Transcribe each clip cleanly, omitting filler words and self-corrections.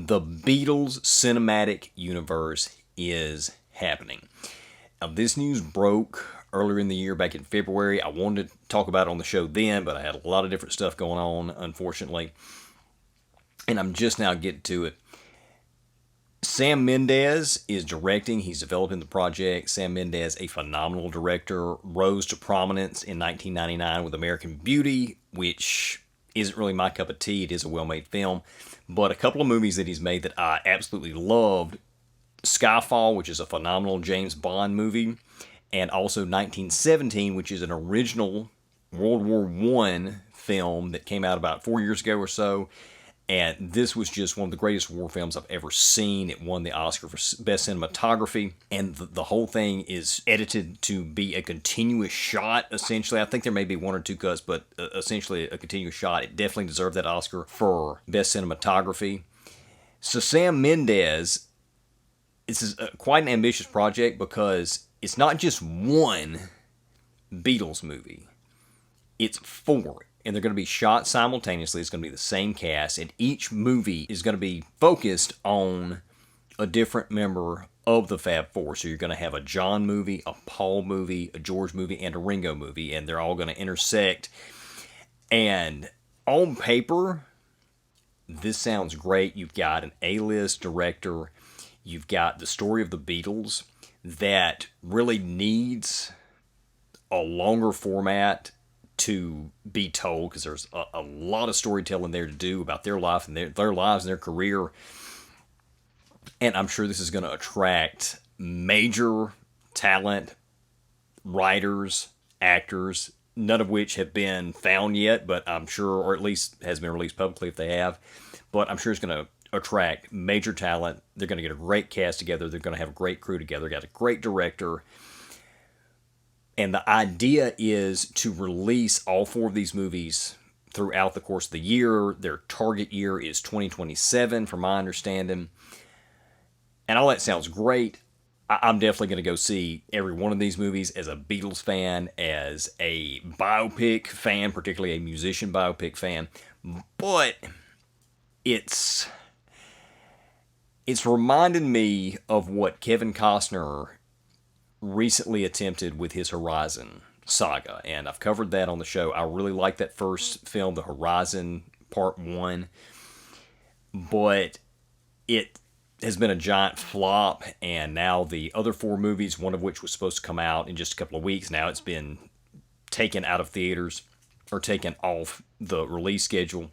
The Beatles cinematic universe is happening. Now, this news broke earlier in the year, back in February. I wanted to talk about it on the show then, but I had a lot of different stuff going on, unfortunately. And I'm just now getting to it. Sam Mendes is directing. He's developing the project. Sam Mendes, a phenomenal director, rose to prominence in 1999 with American Beauty, which isn't really my cup of tea. It is a well-made film. But a couple of movies that he's made that I absolutely loved: Skyfall, which is a phenomenal James Bond movie, and also 1917, which is an original World War I film that came out about 4 years ago or so. And this was just one of the greatest war films I've ever seen. It won the Oscar for Best Cinematography. And the whole thing is edited to be a continuous shot, essentially. I think there may be one or two cuts, but essentially a continuous shot. It definitely deserved that Oscar for Best Cinematography. So Sam Mendes, this is quite an ambitious project because it's not just one Beatles movie. It's four. And they're going to be shot simultaneously. It's going to be the same cast, and each movie is going to be focused on a different member of the Fab Four. So you're going to have a John movie, a Paul movie, a George movie, and a Ringo movie, and they're all going to intersect. And on paper, this sounds great. You've got an A-list director. You've got the story of the Beatles that really needs a longer format to be told, because there's a lot of storytelling there to do about their life and their lives and their career. And I'm sure this is going to attract major talent, writers, actors, none of which have been found yet, but I'm sure, or at least has been released publicly if they have. But I'm sure it's going to attract major talent. They're going to get a great cast together. They're going to have a great crew together. Got a great director. And the idea is to release all four of these movies throughout the course of the year. Their target year is 2027, from my understanding. And all that sounds great. I'm definitely going to go see every one of these movies as a Beatles fan, as a biopic fan, particularly a musician biopic fan. But it's reminded me of what Kevin Costner recently attempted with his Horizon saga, and I've covered that on the show. I really like that first film, The Horizon Part 1, but it has been a giant flop, and now the other four movies, one of which was supposed to come out in just a couple of weeks, now it's been taken out of theaters, or taken off the release schedule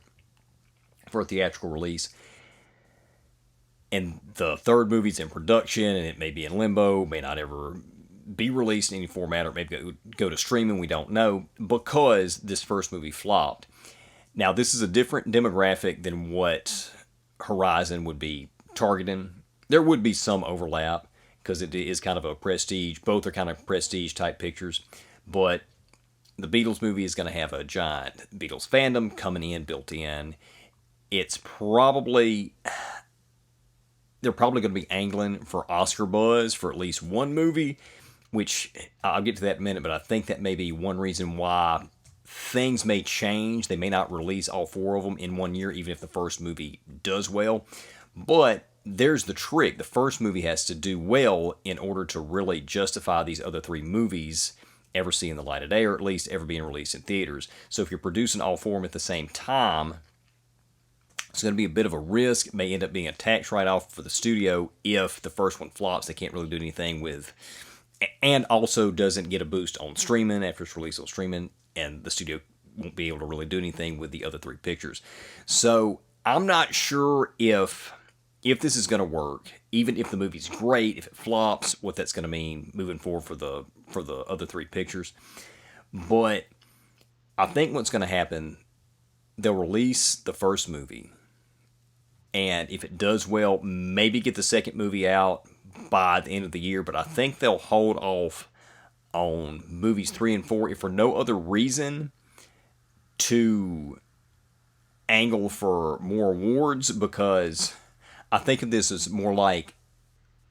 for a theatrical release. And the third movie's in production, and it may be in limbo, may not ever be released in any format, or maybe go to streaming, we don't know, because this first movie flopped. Now, this is a different demographic than what Horizon would be targeting. There would be some overlap, because it is kind of a prestige, both are kind of prestige type pictures, but the Beatles movie is going to have a giant Beatles fandom coming in, built in. It's probably... They're probably going to be angling for Oscar buzz for at least one movie, which I'll get to that in a minute, but I think that may be one reason why things may change. They may not release all four of them in 1 year, even if the first movie does well. But there's the trick. The first movie has to do well in order to really justify these other three movies ever seeing the light of day, or at least ever being released in theaters. So if you're producing all four of them at the same time, it's going to be a bit of a risk. It may end up being a tax write-off for the studio if the first one flops. They can't really do anything with, and also doesn't get a boost on streaming after it's released on streaming, and the studio won't be able to really do anything with the other three pictures. So I'm not sure if this is going to work, even if the movie's great. If it flops, what that's going to mean moving forward for the other three pictures. But I think what's going to happen, they'll release the first movie, and if it does well, maybe get the second movie out by the end of the year. But I think they'll hold off on movies 3 and 4, if for no other reason, to angle for more awards, because I think of this as more like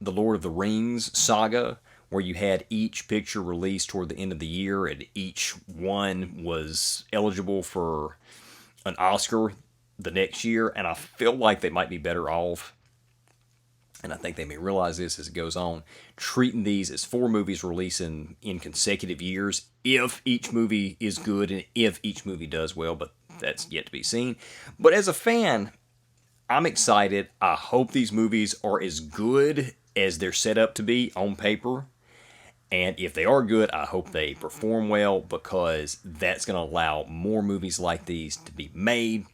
the Lord of the Rings saga, where you had each picture released toward the end of the year, and each one was eligible for an Oscar the next year, and I feel like they might be better off, and I think they may realize this as it goes on, treating these as 4 movies releasing in consecutive years, if each movie is good and if each movie does well, but that's yet to be seen. But as a fan, I'm excited. I hope these movies are as good as they're set up to be on paper. And if they are good, I hope they perform well, because that's going to allow more movies like these to be made.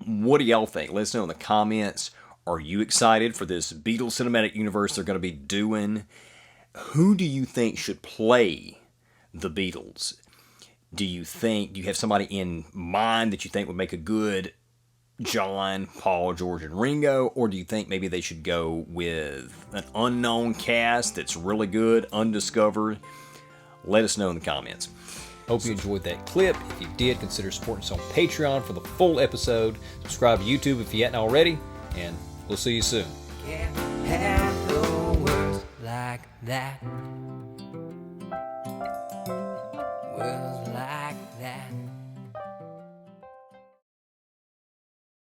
What do y'all think? Let us know in the comments. Are you excited for this Beatles cinematic universe they're going to be doing? Who do you think should play the Beatles? Do you have somebody in mind that you think would make a good John, Paul, George, and Ringo? Or do you think maybe they should go with an unknown cast that's really good, undiscovered? Let us know in the comments. Hope you enjoyed that clip. If you did, consider supporting us on Patreon for the full episode. Subscribe to YouTube if you hadn't already, and we'll see you soon. Can't have the words like that.